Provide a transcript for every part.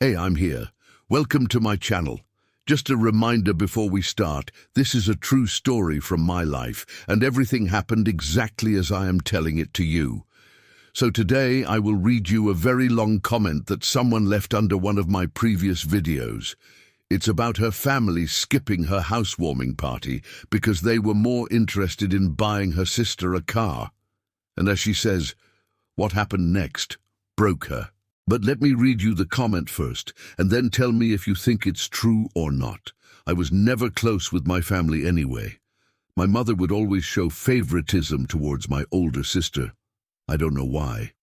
Hey, I'm here. Welcome to my channel. Just a reminder before we start, this is a true story from my life, and everything happened exactly as I am telling it to you. So today I will read you a very long comment that someone left under one of my previous videos. It's about her family skipping her housewarming party because they were more interested in buying her sister a car. And as she says, what happened next broke her. But let me read you the comment first, and then tell me if you think it's true or not. I was never close with my family anyway. My mother would always show favoritism towards my older sister. I don't know why.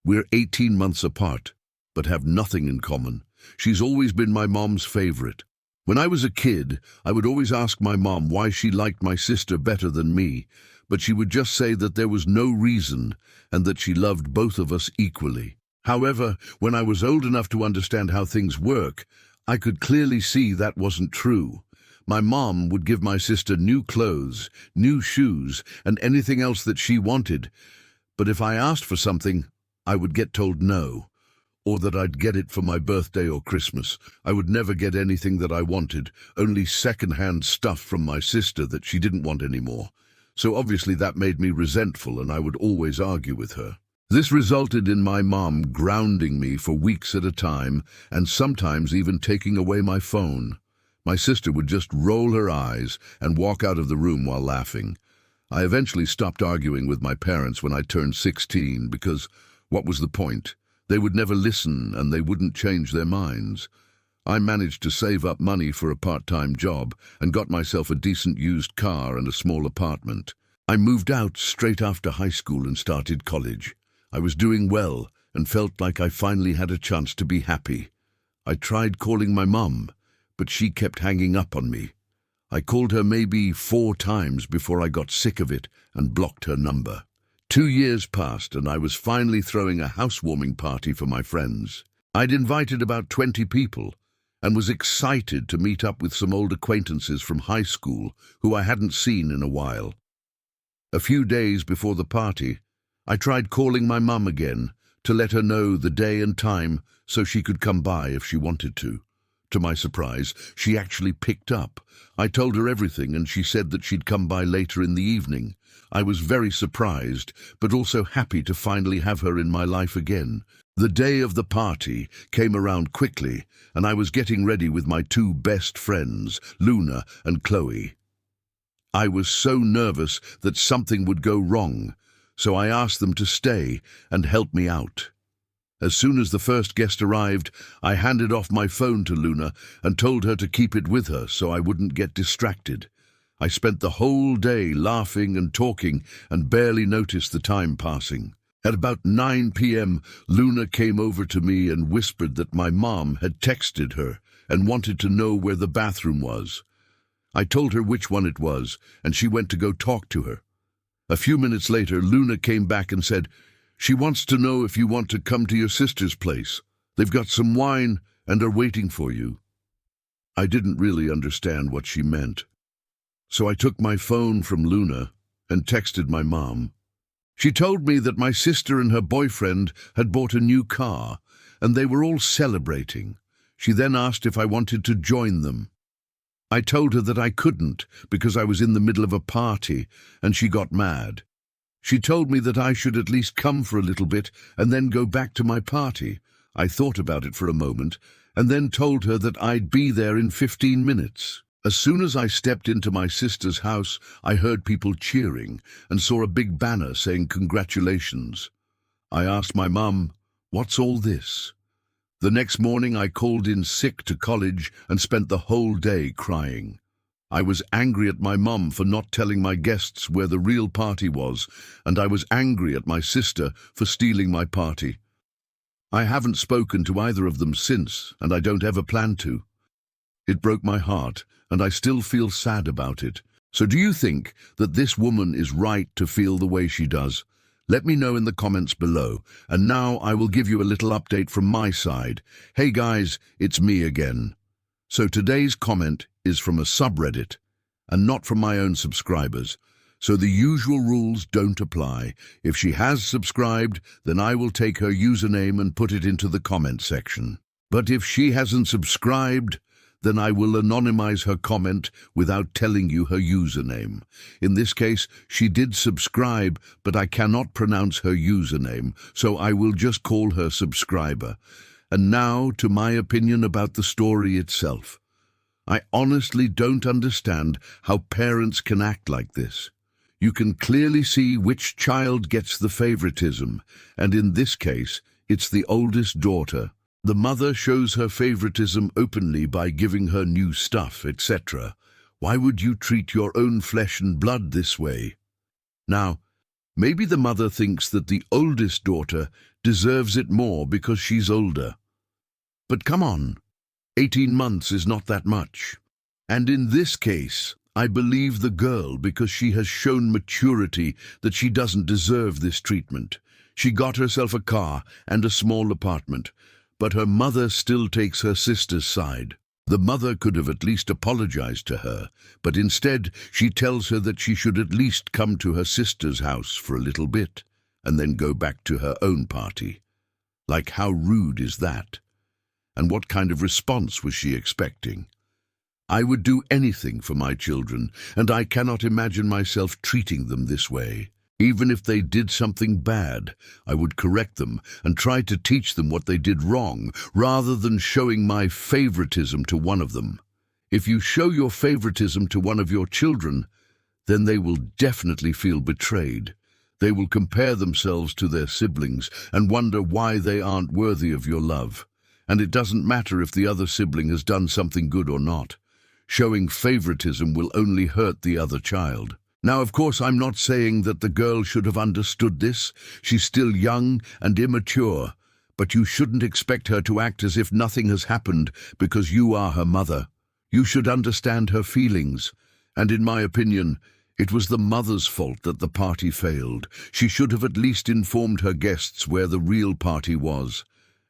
We're 18 months apart, but have nothing in common. She's always been my mom's favorite. When I was a kid, I would always ask my mom why she liked my sister better than me, but she would just say that there was no reason and that she loved both of us equally. However, when I was old enough to understand how things work, I could clearly see that wasn't true. My mom would give my sister new clothes, new shoes, and anything else that she wanted. But if I asked for something, I would get told no, or that I'd get it for my birthday or Christmas. I would never get anything that I wanted, only second-hand stuff from my sister that she didn't want anymore. So obviously that made me resentful, and I would always argue with her. This resulted in my mom grounding me for weeks at a time, and sometimes even taking away my phone. My sister would just roll her eyes and walk out of the room while laughing. I eventually stopped arguing with my parents when I turned 16 because what was the point? They would never listen and they wouldn't change their minds. I managed to save up money for a part-time job and got myself a decent used car and a small apartment. I moved out straight after high school and started college. I was doing well and felt like I finally had a chance to be happy. I tried calling my mum, but she kept hanging up on me. I called her maybe 4 times before I got sick of it and blocked her number. 2 years passed and I was finally throwing a housewarming party for my friends. I'd invited about 20 people and was excited to meet up with some old acquaintances from high school who I hadn't seen in a while. A few days before the party, I tried calling my mum again to let her know the day and time so she could come by if she wanted to. To my surprise, she actually picked up. I told her everything and she said that she'd come by later in the evening. I was very surprised, but also happy to finally have her in my life again. The day of the party came around quickly, and I was getting ready with my 2 best friends, Luna and Chloe. I was so nervous that something would go wrong, so I asked them to stay and help me out. As soon as the first guest arrived, I handed off my phone to Luna and told her to keep it with her so I wouldn't get distracted. I spent the whole day laughing and talking and barely noticed the time passing. At about 9 p.m., Luna came over to me and whispered that my mom had texted her and wanted to know where the bathroom was. I told her which one it was, and she went to go talk to her. A few minutes later, Luna came back and said, "She wants to know if you want to come to your sister's place. They've got some wine and are waiting for you." I didn't really understand what she meant. So I took my phone from Luna and texted my mom. She told me that my sister and her boyfriend had bought a new car and they were all celebrating. She then asked if I wanted to join them. I told her that I couldn't because I was in the middle of a party, and she got mad. She told me that I should at least come for a little bit and then go back to my party. I thought about it for a moment and then told her that I'd be there in 15 minutes. As soon as I stepped into my sister's house, I heard people cheering and saw a big banner saying congratulations. I asked my mum, "What's all this?" The next morning I called in sick to college and spent the whole day crying. I was angry at my mum for not telling my guests where the real party was, and I was angry at my sister for stealing my party. I haven't spoken to either of them since, and I don't ever plan to. It broke my heart, and I still feel sad about it. So do you think that this woman is right to feel the way she does? Let me know in the comments below, and now I will give you a little update from my side. Hey guys, it's me again. So today's comment is from a subreddit, and not from my own subscribers. So the usual rules don't apply. If she has subscribed, then I will take her username and put it into the comment section. But if she hasn't subscribed, then I will anonymize her comment without telling you her username. In this case, she did subscribe, but I cannot pronounce her username, so I will just call her subscriber. And now to my opinion about the story itself. I honestly don't understand how parents can act like this. You can clearly see which child gets the favoritism, and in this case, it's the oldest daughter. The mother shows her favoritism openly by giving her new stuff, etc. Why would you treat your own flesh and blood this way? Now, maybe the mother thinks that the oldest daughter deserves it more because she's older. But come on, 18 months is not that much. And in this case, I believe the girl because she has shown maturity that she doesn't deserve this treatment. She got herself a car and a small apartment, but her mother still takes her sister's side. The mother could have at least apologized to her, but instead she tells her that she should at least come to her sister's house for a little bit, and then go back to her own party. Like, how rude is that? And what kind of response was she expecting? I would do anything for my children, and I cannot imagine myself treating them this way. Even if they did something bad, I would correct them and try to teach them what they did wrong, rather than showing my favoritism to one of them. If you show your favoritism to one of your children, then they will definitely feel betrayed. They will compare themselves to their siblings and wonder why they aren't worthy of your love. And it doesn't matter if the other sibling has done something good or not. Showing favoritism will only hurt the other child. Now, of course, I'm not saying that the girl should have understood this. She's still young and immature, but you shouldn't expect her to act as if nothing has happened because you are her mother. You should understand her feelings, and in my opinion, it was the mother's fault that the party failed. She should have at least informed her guests where the real party was,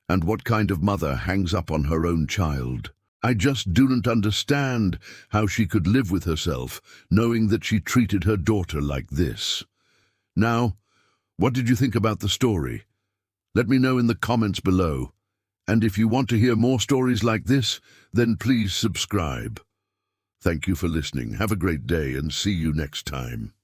and what kind of mother hangs up on her own child. I just didn't understand how she could live with herself, knowing that she treated her daughter like this. Now, what did you think about the story? Let me know in the comments below. And if you want to hear more stories like this, then please subscribe. Thank you for listening. Have a great day and see you next time.